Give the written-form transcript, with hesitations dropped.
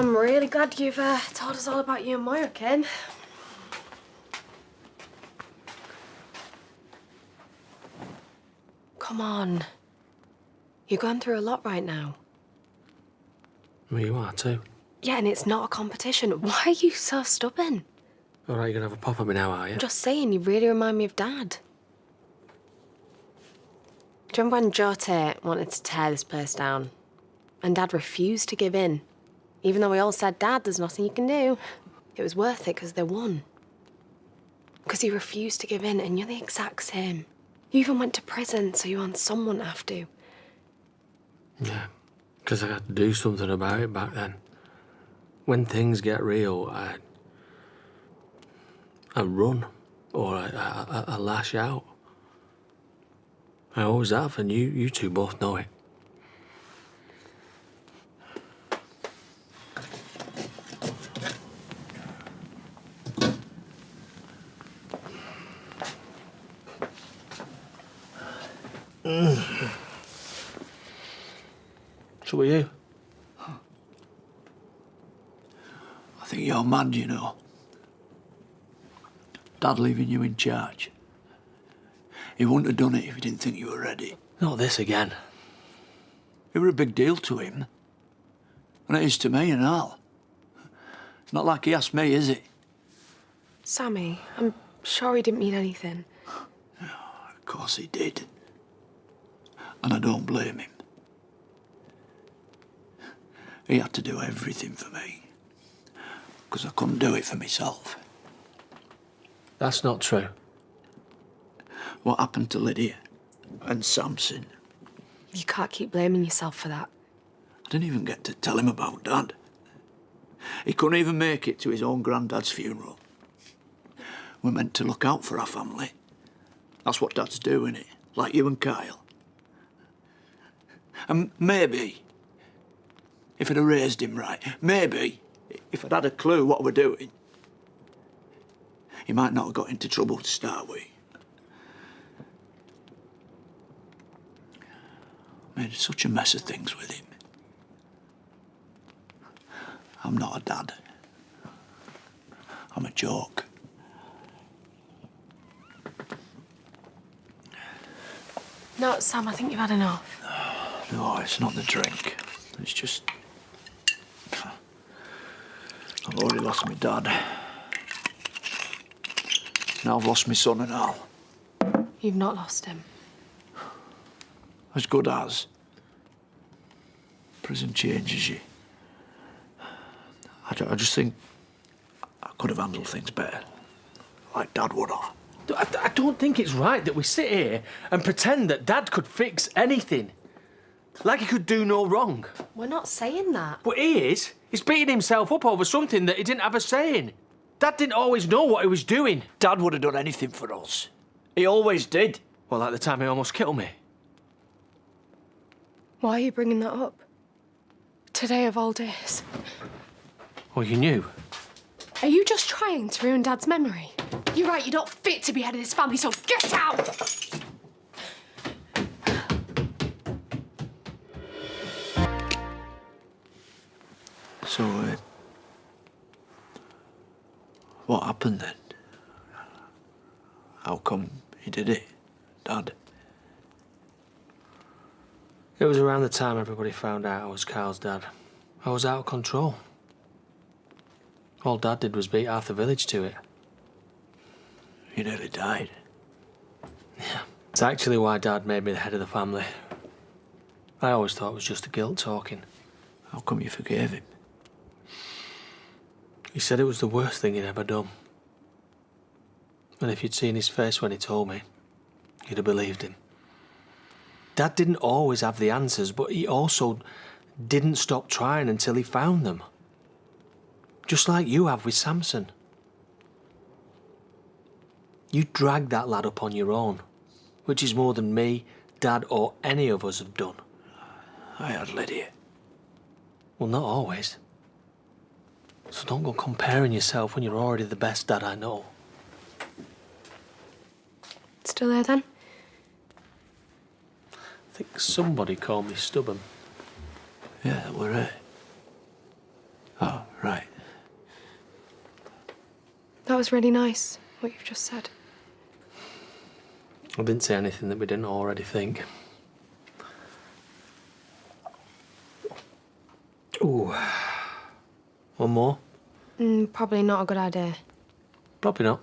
I'm really glad you've told us all about you and Moira, Cain. Come on. You're going through a lot right now. Well, you are too. Yeah, and it's not a competition. Why are you so stubborn? All right, you're gonna have a pop at me now, are you? I'm just saying, you really remind me of Dad. Do you remember when Joe Tate wanted to tear this place down? And Dad refused to give in. Even though we all said, Dad, there's nothing you can do. It was worth it because they won. Because he refused to give in, and you're the exact same. You even went to prison, so you want someone to have to. Yeah, because I had to do something about it back then. When things get real, I run, or I lash out. I always have, and you two both know it. So are you? I think you're mad, you know. Dad leaving you in charge. He wouldn't have done it if he didn't think you were ready. Not this again. It were a big deal to him. And it is to me and all. It's not like he asked me, is it? Sammy, I'm sure he didn't mean anything. Of course he did. And I don't blame him. He had to do everything for me. Because I couldn't do it for myself. That's not true. What happened to Lydia and Samson? You can't keep blaming yourself for that. I didn't even get to tell him about Dad. He couldn't even make it to his own granddad's funeral. We're meant to look out for our family. That's what Dad's doing, it, like you and Kyle. And maybe, if I'd have raised him right, maybe, if I'd had a clue what we're doing, he might not have got into trouble to start with. Made such a mess of things with him. I'm not a dad. I'm a joke. No, Sam, I think you've had enough. No, it's not the drink. It's just... I've already lost my dad. Now I've lost my son and all. You've not lost him. As good as. Prison changes you. I just think I could have handled things better. Like Dad would have. I don't think it's right that we sit here and pretend that Dad could fix anything. Like he could do no wrong. We're not saying that. But he is. He's beating himself up over something that he didn't have a say in. Dad didn't always know what he was doing. Dad would have done anything for us. He always did. Well, like the time he almost killed me. Why are you bringing that up? Today of all days. Well, you knew. Are you just trying to ruin Dad's memory? You're right, you're not fit to be head of this family, so get out! So, what happened then? How come he did it, Dad? It was around the time everybody found out I was Carl's dad. I was out of control. All Dad did was beat half the village to it. He nearly died. Yeah. It's actually why Dad made me the head of the family. I always thought it was just the guilt talking. How come you forgave him? He said it was the worst thing he'd ever done. And if you'd seen his face when he told me, you'd have believed him. Dad didn't always have the answers, but he also didn't stop trying until he found them. Just like you have with Samson. You dragged that lad up on your own, which is more than me, Dad, or any of us have done. I had Lydia. Well, not always. So don't go comparing yourself when you're already the best dad I know. Still there, then? I think somebody called me stubborn. Yeah, that were it. Oh. was really nice, what you've just said. I didn't say anything that we didn't already think. Ooh. One more? Probably not a good idea. Probably not.